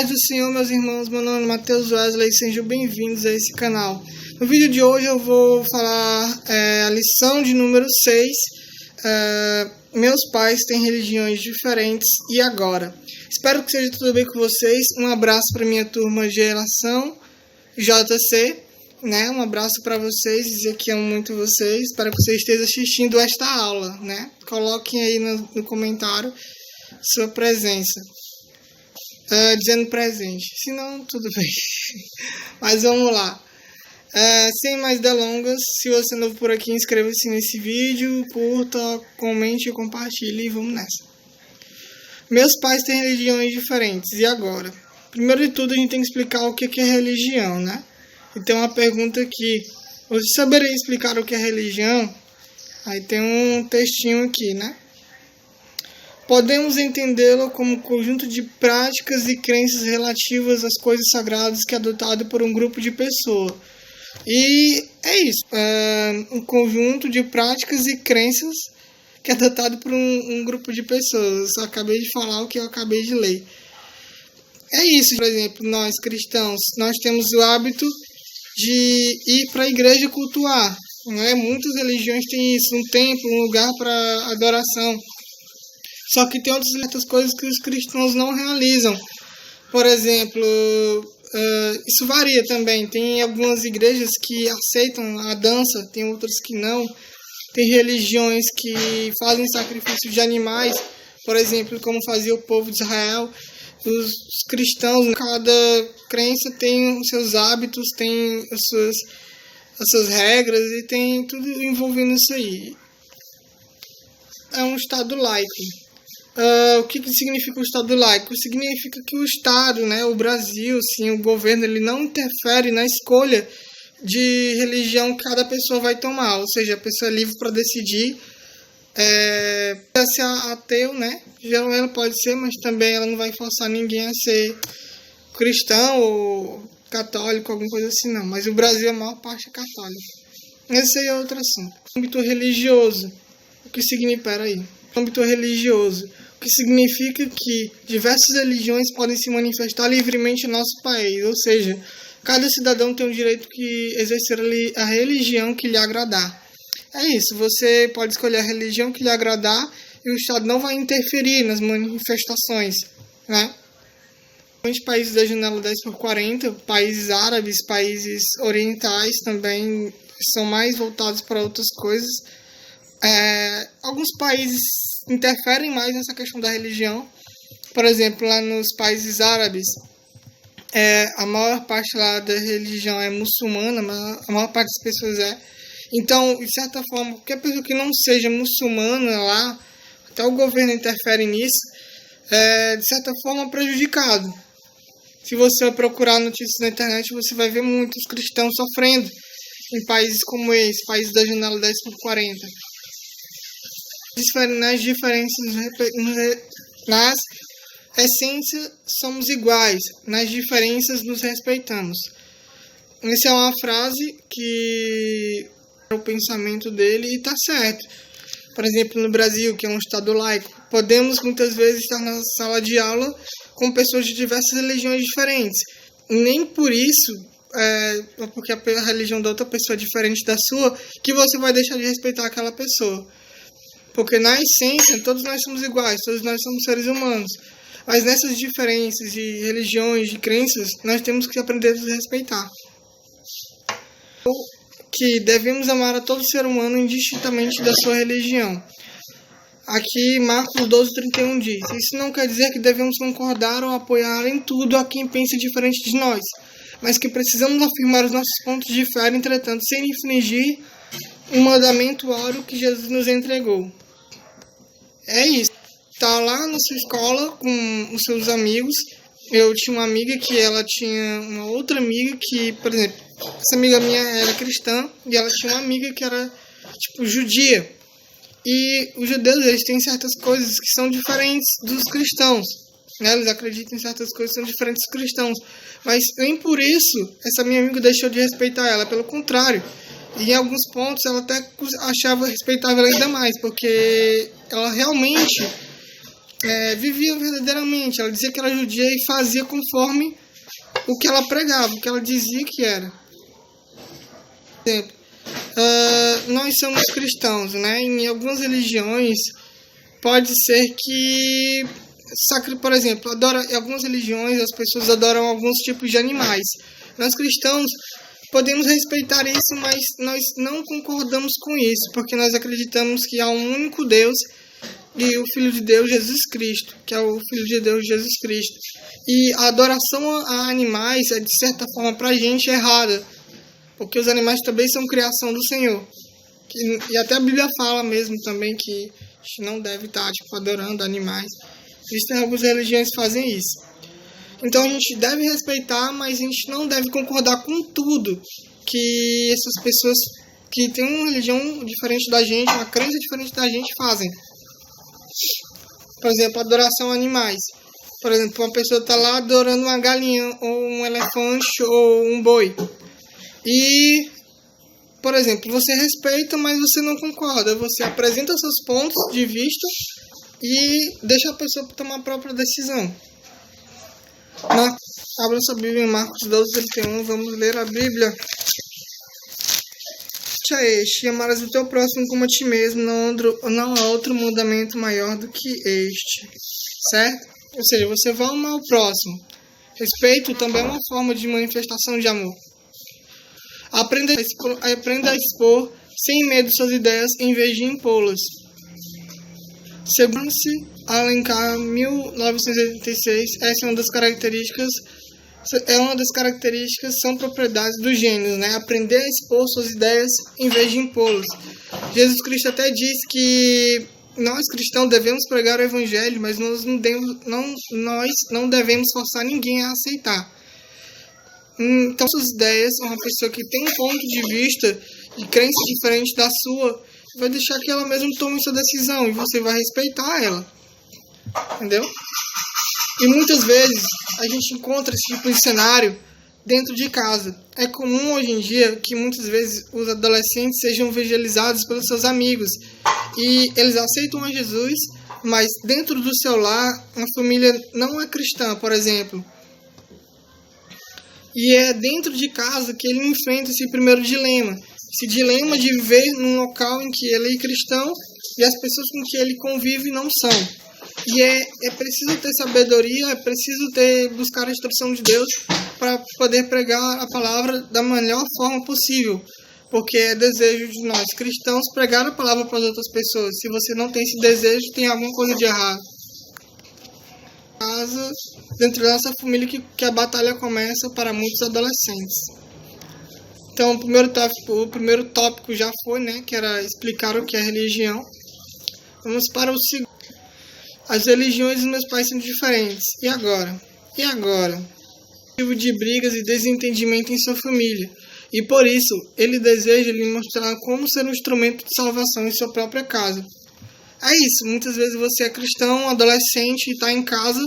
paz do Senhor, meus irmãos, meu nome é Matheus Wesley, sejam bem-vindos a esse canal. No vídeo de hoje eu vou falar a lição de número 6, meus pais têm religiões diferentes, e agora? Espero que seja tudo bem com vocês, um abraço para minha turma de relação JC, né? Um abraço para vocês, dizer que amo muito vocês, espero que vocês estejam assistindo esta aula, né? Coloquem aí no comentário sua presença. Dizendo presente, se não, tudo bem. Mas vamos lá. Sem mais delongas, se você é novo por aqui, inscreva-se nesse vídeo, curta, comente e compartilhe e vamos nessa. Meus pais têm religiões diferentes, e agora? Primeiro de tudo, a gente tem que explicar o que é religião, né? Então, uma pergunta aqui, você saberia explicar o que é religião? Aí tem um textinho aqui, né? Podemos entendê-lo como um conjunto de práticas e crenças relativas às coisas sagradas que é adotado por um grupo de pessoas. E é isso, um conjunto de práticas e crenças que é adotado por um grupo de pessoas. Eu só acabei de falar o que eu acabei de ler. É isso, por exemplo, nós cristãos, nós temos o hábito de ir para a igreja cultuar. Né? Muitas religiões têm isso, um templo, um lugar para adoração. Só que tem outras coisas que os cristãos não realizam. Por exemplo, isso varia também. Tem algumas igrejas que aceitam a dança, tem outras que não. Tem religiões que fazem sacrifício de animais, por exemplo, como fazia o povo de Israel. Os cristãos, cada crença tem os seus hábitos, tem as suas regras e tem tudo envolvendo isso aí. É um Estado laico. O que significa o Estado laico? Significa que o Estado, né, o Brasil, sim, o governo, ele não interfere na escolha de religião que cada pessoa vai tomar. Ou seja, a pessoa é livre para decidir se é ateu, né? Geralmente ela pode ser, mas também ela não vai forçar ninguém a ser cristão ou católico, alguma coisa assim, não. Mas o Brasil, a maior parte é católica. Esse aí é outro assunto. Âmbito religioso. O que significa? Peraí. Âmbito religioso. O que significa que diversas religiões podem se manifestar livremente no nosso país. Ou seja, cada cidadão tem o direito de exercer a religião que lhe agradar. É isso, você pode escolher a religião que lhe agradar e o Estado não vai interferir nas manifestações, né? Muitos países da janela 10x40, países árabes, países orientais também são mais voltados para outras coisas. Alguns países interferem mais nessa questão da religião. Por exemplo, lá nos países árabes, a maior parte lá da religião é muçulmana, mas a maior parte das pessoas é. Então, de certa forma, qualquer pessoa que não seja muçulmana lá, até o governo interfere nisso, de certa forma prejudicado. Se você procurar notícias na internet, você vai ver muitos cristãos sofrendo em países como esse, países da janela 10x40. Nas diferenças, nas essências somos iguais, nas diferenças nos respeitamos. Essa é uma frase que é o pensamento dele e está certo. Por exemplo, no Brasil, que é um estado laico, podemos muitas vezes estar na sala de aula com pessoas de diversas religiões diferentes. Nem por isso, porque a religião da outra pessoa é diferente da sua, que você vai deixar de respeitar aquela pessoa. Porque na essência, todos nós somos iguais, todos nós somos seres humanos. Mas nessas diferenças de religiões, de crenças, nós temos que aprender a nos respeitar. Que devemos amar a todo ser humano indistintamente da sua religião. Aqui Marcos 12:31 diz: isso não quer dizer que devemos concordar ou apoiar em tudo a quem pensa diferente de nós, mas que precisamos afirmar os nossos pontos de fé, entretanto, sem infringir o mandamento áureo que Jesus nos entregou. É isso. Tá lá na sua escola com os seus amigos. Eu tinha uma amiga que ela tinha uma outra amiga que, por exemplo, essa amiga minha era cristã e ela tinha uma amiga que era, judia. E os judeus, eles têm certas coisas que são diferentes dos cristãos. Né? Eles acreditam em certas coisas que são diferentes dos cristãos. Mas nem por isso essa minha amiga deixou de respeitar ela. Pelo contrário. E em alguns pontos ela até achava respeitável ainda mais. Porque ela realmente vivia verdadeiramente. Ela dizia que era judia e fazia conforme o que ela pregava, o que ela dizia que era. Por exemplo, nós somos cristãos, né? Em algumas religiões pode ser que, por exemplo, em algumas religiões as pessoas adoram alguns tipos de animais. Nós cristãos podemos respeitar isso, mas nós não concordamos com isso, porque nós acreditamos que há um único Deus e o Filho de Deus, Jesus Cristo, que é o Filho de Deus, Jesus Cristo. E a adoração a animais é, de certa forma, para a gente errada, porque os animais também são criação do Senhor. E até a Bíblia fala mesmo também que a gente não deve estar adorando animais. Existem algumas religiões que fazem isso. Então a gente deve respeitar, mas a gente não deve concordar com tudo que essas pessoas que têm uma religião diferente da gente, uma crença diferente da gente, fazem. Por exemplo, adoração a animais. Por exemplo, uma pessoa está lá adorando uma galinha, ou um elefante, ou um boi. E, por exemplo, você respeita, mas você não concorda. Você apresenta seus pontos de vista e deixa a pessoa tomar a própria decisão. Abra sua Bíblia em Marcos 12, 31. Vamos ler a Bíblia. E amarás o teu próximo como a ti mesmo, não há outro mandamento maior do que este. Certo? Ou seja, você vai amar o próximo. Respeito também é uma forma de manifestação de amor. Aprenda a expor sem medo suas ideias em vez de impô-las. Segundo-se Alencar, 1986, essa é uma das características, são propriedades dos gênios, né? Aprender a expor suas ideias em vez de impô-las. Jesus Cristo até diz que nós cristãos devemos pregar o evangelho, mas nós não devemos forçar ninguém a aceitar. Então, suas ideias, uma pessoa que tem um ponto de vista e crença diferente da sua, vai deixar que ela mesma tome sua decisão e você vai respeitar ela. Entendeu? E muitas vezes a gente encontra esse tipo de cenário dentro de casa. É comum hoje em dia que muitas vezes os adolescentes sejam evangelizados pelos seus amigos e eles aceitam a Jesus, mas dentro do seu lar, uma família não é cristã, por exemplo. E é dentro de casa que ele enfrenta esse primeiro dilema. Esse dilema de viver num local em que ele é cristão e as pessoas com que ele convive não são. E é preciso ter sabedoria, é preciso buscar a instrução de Deus para poder pregar a palavra da melhor forma possível. Porque é desejo de nós cristãos pregar a palavra para as outras pessoas. Se você não tem esse desejo, tem alguma coisa de errado. Dentro da nossa família que a batalha começa para muitos adolescentes. Então o primeiro tópico já foi, né, que era explicar o que é religião. Vamos para o segundo. As religiões dos meus pais são diferentes. E agora? Motivo de brigas e desentendimento em sua família. E por isso, ele deseja lhe mostrar como ser um instrumento de salvação em sua própria casa. É isso, muitas vezes você é cristão, adolescente, e está em casa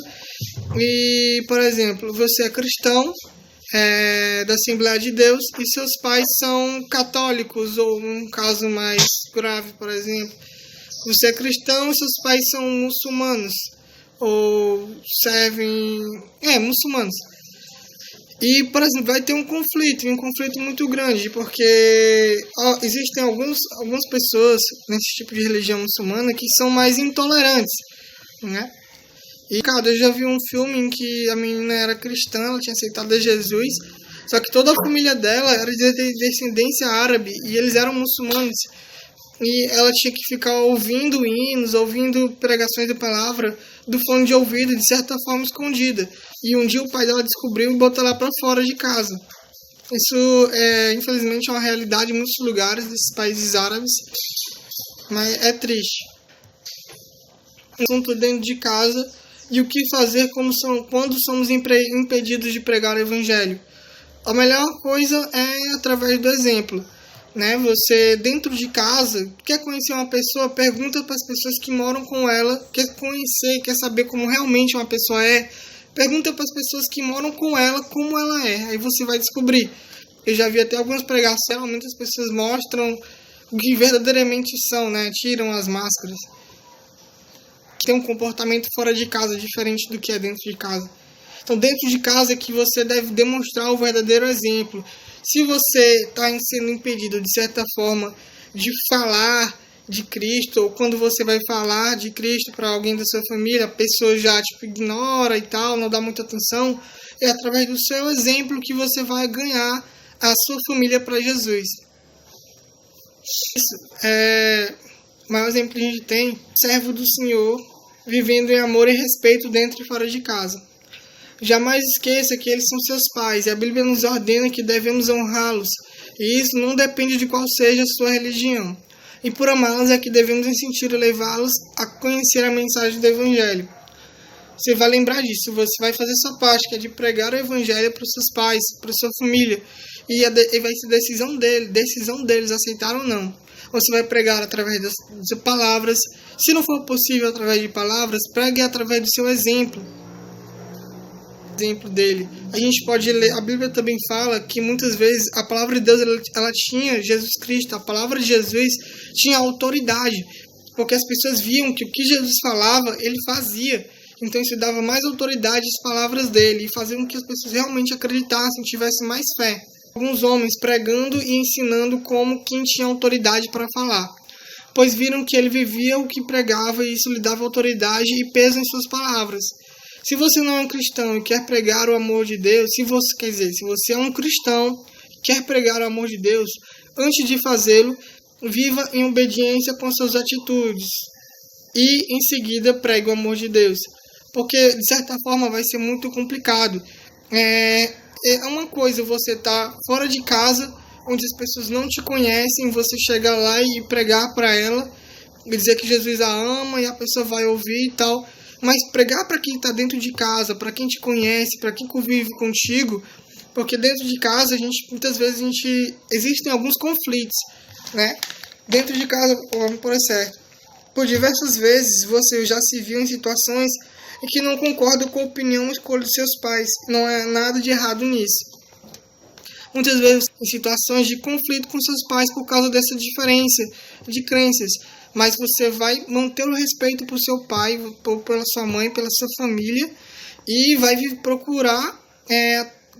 e, por exemplo, você é cristão da Assembleia de Deus e seus pais são católicos, ou um caso mais grave, por exemplo, você é cristão e seus pais são muçulmanos, ou servem... muçulmanos. E, por exemplo, vai ter um conflito muito grande, porque existem algumas pessoas nesse tipo de religião muçulmana que são mais intolerantes, né? E, cara, eu já vi um filme em que a menina era cristã, ela tinha aceitado a Jesus, só que toda a família dela era de descendência árabe, e eles eram muçulmanos. E ela tinha que ficar ouvindo hinos, ouvindo pregações da palavra do fone de ouvido, de certa forma escondida. E um dia o pai dela descobriu e botou ela para fora de casa. Isso é, infelizmente, uma realidade em muitos lugares desses países árabes, mas é triste. Assunto dentro de casa e o que fazer quando somos impedidos de pregar o evangelho. A melhor coisa é através do exemplo. Né? Você, dentro de casa, quer conhecer uma pessoa, pergunta para as pessoas que moram com ela, quer conhecer, quer saber como realmente uma pessoa é, pergunta para as pessoas que moram com ela como ela é, aí você vai descobrir. Eu já vi até algumas pregações, muitas pessoas mostram o que verdadeiramente são, né? Tiram as máscaras. ter um comportamento fora de casa diferente do que é dentro de casa. Então, dentro de casa é que você deve demonstrar o verdadeiro exemplo. Se você está sendo impedido, de certa forma, de falar de Cristo, ou quando você vai falar de Cristo para alguém da sua família, a pessoa já ignora e tal, não dá muita atenção, é através do seu exemplo que você vai ganhar a sua família para Jesus. Isso é o maior exemplo que a gente tem, servo do Senhor, vivendo em amor e respeito dentro e fora de casa. Jamais esqueça que eles são seus pais, e a Bíblia nos ordena que devemos honrá-los, e isso não depende de qual seja a sua religião. E por amá-los é que devemos incentivar e levá-los a conhecer a mensagem do Evangelho. Você vai lembrar disso, você vai fazer sua parte, que é de pregar o Evangelho para os seus pais, para a sua família, e vai ser decisão deles aceitar ou não. Você vai pregar através das palavras, se não for possível através de palavras, pregue através do seu exemplo dele. A gente pode ler, a Bíblia também fala que muitas vezes a palavra de Deus ela tinha, Jesus Cristo, a palavra de Jesus tinha autoridade, porque as pessoas viam que o que Jesus falava, ele fazia. Então isso dava mais autoridade às palavras dele e fazia com que as pessoas realmente acreditassem, tivessem mais fé. Alguns homens pregando e ensinando como quem tinha autoridade para falar, pois viram que ele vivia o que pregava e isso lhe dava autoridade e peso em suas palavras. Se você não é um cristão e quer pregar o amor de Deus, se você é um cristão e quer pregar o amor de Deus, antes de fazê-lo, viva em obediência com suas atitudes e em seguida pregue o amor de Deus, porque de certa forma vai ser muito complicado. É uma coisa você estar fora de casa, onde as pessoas não te conhecem, você chegar lá e pregar para ela, e dizer que Jesus a ama e a pessoa vai ouvir e tal. Mas pregar para quem está dentro de casa, para quem te conhece, para quem convive contigo, porque dentro de casa muitas vezes existem alguns conflitos, né? Dentro de casa, por certo, por diversas vezes você já se viu em situações em que não concorda com a opinião ou escolha dos seus pais. Não é nada de errado nisso. Muitas vezes em situações de conflito com seus pais por causa dessa diferença de crenças. Mas você vai manter o respeito por seu pai, pela sua mãe, pela sua família, e vai procurar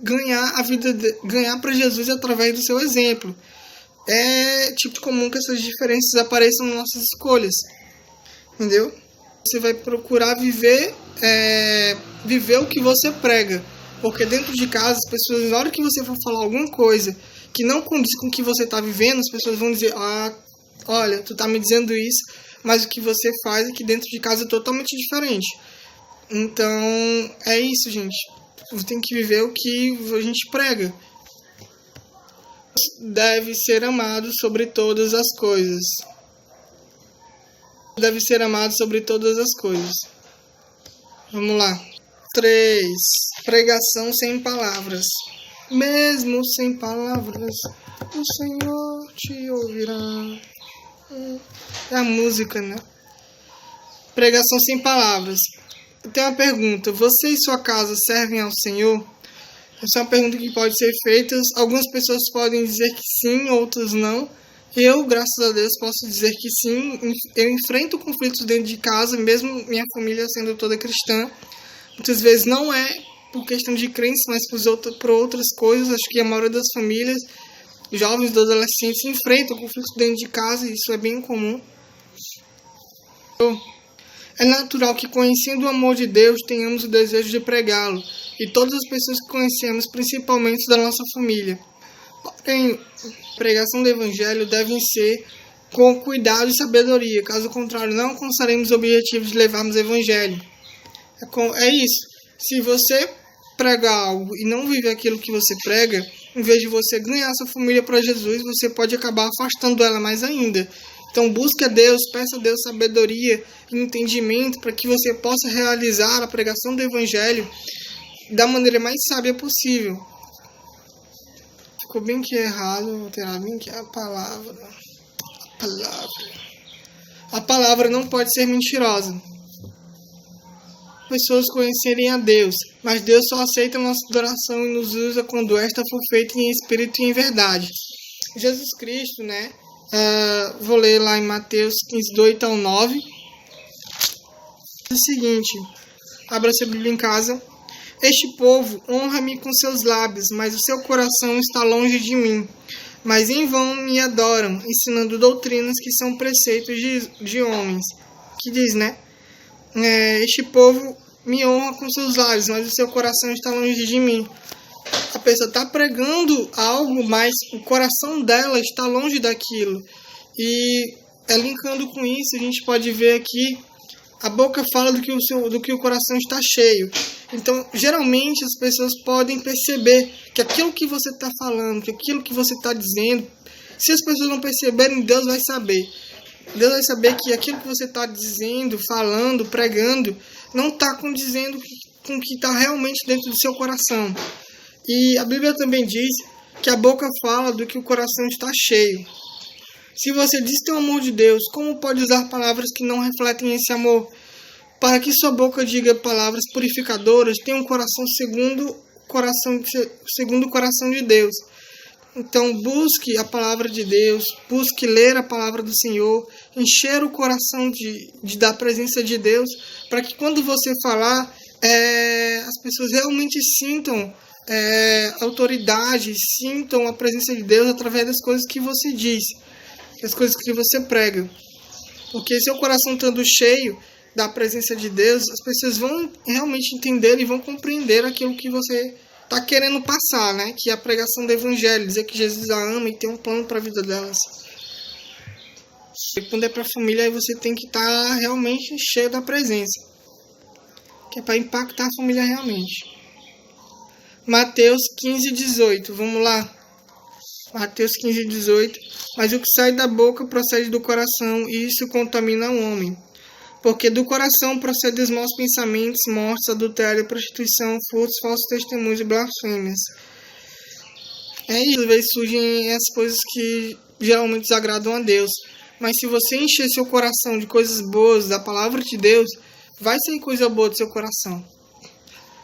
ganhar para Jesus através do seu exemplo. É tipo comum que essas diferenças apareçam nas nossas escolhas, entendeu? Você vai procurar viver o que você prega, porque dentro de casa as pessoas, na hora que você for falar alguma coisa que não condiz com o que você está vivendo, as pessoas vão dizer: olha, tu tá me dizendo isso, mas o que você faz aqui dentro de casa é totalmente diferente. Então, é isso, gente. Tem que viver o que a gente prega. Deve ser amado sobre todas as coisas. Deve ser amado sobre todas as coisas. Vamos lá. 3. Pregação sem palavras. Mesmo sem palavras, o Senhor te ouvirá. É a música, né? Pregação sem palavras. Eu tenho uma pergunta. Você e sua casa servem ao Senhor? Essa é uma pergunta que pode ser feita. Algumas pessoas podem dizer que sim, outras não. Eu, graças a Deus, posso dizer que sim. Eu enfrento conflitos dentro de casa, mesmo minha família sendo toda cristã. Muitas vezes não é por questão de crença, mas por outras coisas. Acho que a maioria das famílias, jovens e adolescentes, enfrentam conflitos dentro de casa, e isso é bem comum. É natural que, conhecendo o amor de Deus, tenhamos o desejo de pregá-lo, e todas as pessoas que conhecemos, principalmente da nossa família. Porém, pregação do Evangelho deve ser com cuidado e sabedoria, caso contrário, não alcançaremos o objetivo de levarmos o Evangelho. É isso. Se você pregar algo e não viver aquilo que você prega, em vez de você ganhar sua família para Jesus, você pode acabar afastando ela mais ainda. Então busque a Deus, peça a Deus sabedoria e entendimento para que você possa realizar a pregação do Evangelho da maneira mais sábia possível. Ficou bem que errado, vou alterar bem que a palavra. A palavra não pode ser mentirosa. Pessoas conhecerem a Deus, mas Deus só aceita a nossa adoração e nos usa quando esta for feita em espírito e em verdade. Jesus Cristo, né? Vou ler lá em Mateus 15, 8 ao 9. o seguinte, abra sua Bíblia em casa. Este povo honra-me com seus lábios, mas o seu coração está longe de mim. Mas em vão me adoram, ensinando doutrinas que são preceitos de homens. Que diz, né? Este povo me honra com seus lábios, mas o seu coração está longe de mim. A pessoa está pregando algo, mas o coração dela está longe daquilo. E linkando com isso, a gente pode ver aqui, a boca fala do que o coração está cheio. Então, geralmente, as pessoas podem perceber que aquilo que você está falando, que aquilo que você está dizendo, se as pessoas não perceberem, Deus vai saber. Deus vai saber que aquilo que você está dizendo, falando, pregando, não está condizendo com o que está realmente dentro do seu coração. E a Bíblia também diz que a boca fala do que o coração está cheio. Se você diz ter o amor de Deus, como pode usar palavras que não refletem esse amor? Para que sua boca diga palavras purificadoras, tenha um coração segundo o coração de Deus. Então, busque a palavra de Deus, busque ler a palavra do Senhor, encher o coração da presença de Deus, para que quando você falar, as pessoas realmente sintam autoridade, sintam a presença de Deus através das coisas que você diz, das coisas que você prega. Porque seu coração estando cheio da presença de Deus, as pessoas vão realmente entender e vão compreender aquilo que você está querendo passar, né? Que é a pregação do Evangelho, dizer que Jesus a ama e tem um plano para a vida delas. E quando é para a família, aí você tem que estar realmente cheio da presença, que é para impactar a família realmente. Mateus 15:18, vamos lá. Mateus 15:18. Mas o que sai da boca procede do coração, e isso contamina o homem. Porque do coração procedem os maus pensamentos, mortes, adultério, prostituição, furtos, falsos testemunhos e blasfêmias. Às vezes surgem as coisas que geralmente desagradam a Deus. Mas se você encher seu coração de coisas boas, da palavra de Deus, vai sair coisa boa do seu coração.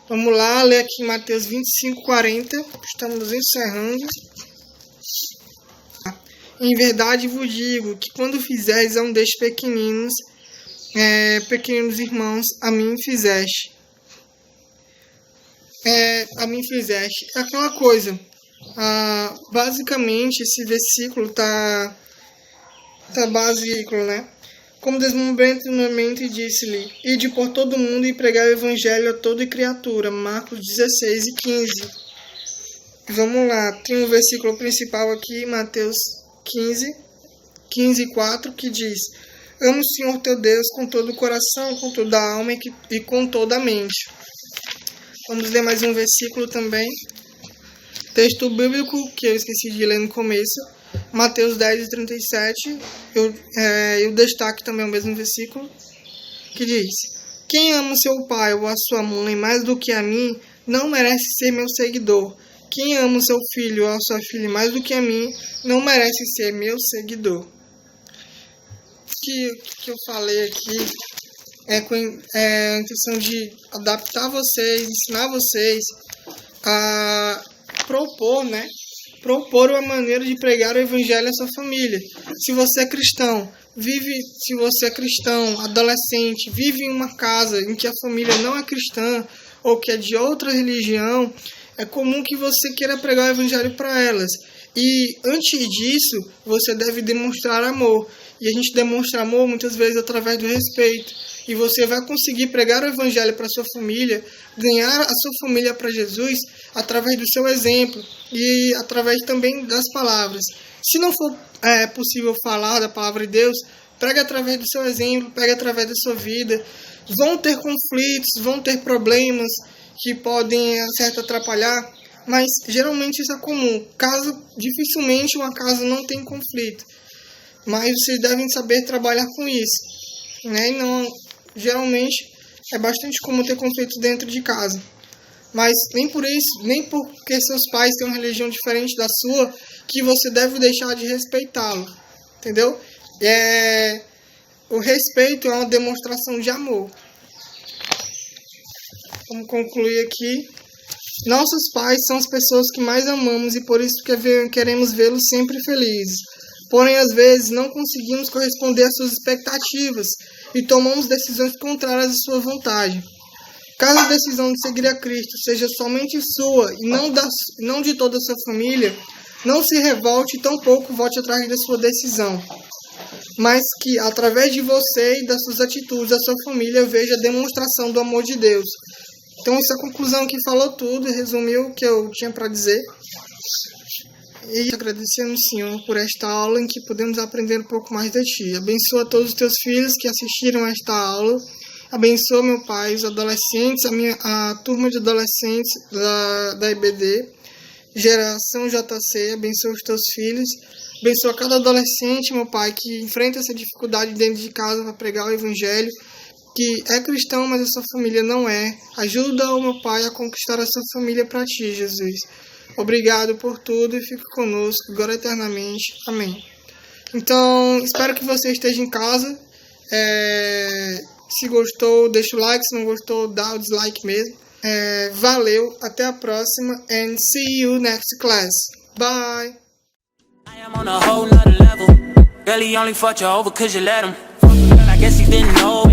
Vamos lá, ler aqui Mateus 25:40. Estamos encerrando. Em verdade vos digo que quando fizeres a um destes pequeninos irmãos, a mim fizeste. A mim fizeste. É aquela coisa. Basicamente, esse versículo tá básico, né? Como deslumbrei e disse-lhe: ide por todo mundo e pregai o evangelho a toda criatura. Marcos 16:15. Vamos lá, tem um versículo principal aqui, Mateus 15:4, que diz: ama o Senhor teu Deus com todo o coração, com toda a alma e com toda a mente. Vamos ler mais um versículo também. Texto bíblico que eu esqueci de ler no começo. Mateus 10:37. Eu destaque também o mesmo versículo, que diz: quem ama o seu pai ou a sua mãe mais do que a mim, não merece ser meu seguidor. Quem ama o seu filho ou a sua filha mais do que a mim, não merece ser meu seguidor. Que eu falei aqui com a intenção de adaptar vocês, ensinar vocês a propor, né? Propor uma maneira de pregar o evangelho à sua família. Se você é cristão, adolescente, vive em uma casa em que a família não é cristã ou que é de outra religião, é comum que você queira pregar o evangelho para elas. E antes disso, você deve demonstrar amor. E a gente demonstra amor muitas vezes através do respeito. E você vai conseguir pregar o evangelho para sua família, ganhar a sua família para Jesus através do seu exemplo e através também das palavras. Se não for possível falar da palavra de Deus, pregue através do seu exemplo, pregue através da sua vida. Vão ter conflitos, vão ter problemas que podem, certo, atrapalhar, mas geralmente isso é comum. Dificilmente uma casa não tem conflito, mas vocês devem saber trabalhar com isso, né? E não, geralmente é bastante comum ter conflito dentro de casa, mas nem por isso, nem porque seus pais têm uma religião diferente da sua, que você deve deixar de respeitá-lo, entendeu? O respeito é uma demonstração de amor. Vamos concluir aqui. Nossos pais são as pessoas que mais amamos e por isso queremos vê-los sempre felizes. Porém, às vezes, não conseguimos corresponder às suas expectativas e tomamos decisões contrárias à sua vontade. Caso a decisão de seguir a Cristo seja somente sua e não de toda a sua família, não se revolte e tampouco volte atrás da sua decisão, mas que, através de você e das suas atitudes, a sua família veja a demonstração do amor de Deus. Então, essa conclusão aqui falou tudo e resumiu o que eu tinha para dizer. E agradecemos, Senhor, por esta aula em que podemos aprender um pouco mais de Ti. Abençoa todos os Teus filhos que assistiram a esta aula. Abençoa, meu Pai, os adolescentes, a turma de adolescentes da IBD, Geração JC. Abençoa os Teus filhos. Abençoa cada adolescente, meu Pai, que enfrenta essa dificuldade dentro de casa para pregar o Evangelho, que é cristão, mas a sua família não é. Ajuda o meu Pai a conquistar a sua família para Ti, Jesus. Obrigado por tudo e fique conosco agora eternamente. Amém. Então, espero que você esteja em casa. Se gostou, deixa o like. Se não gostou, dá o dislike mesmo. Valeu, até a próxima. And see you next class. Bye. I am on a whole nother level. Girl, he only fucked you over cause you let him. I guess he didn't know.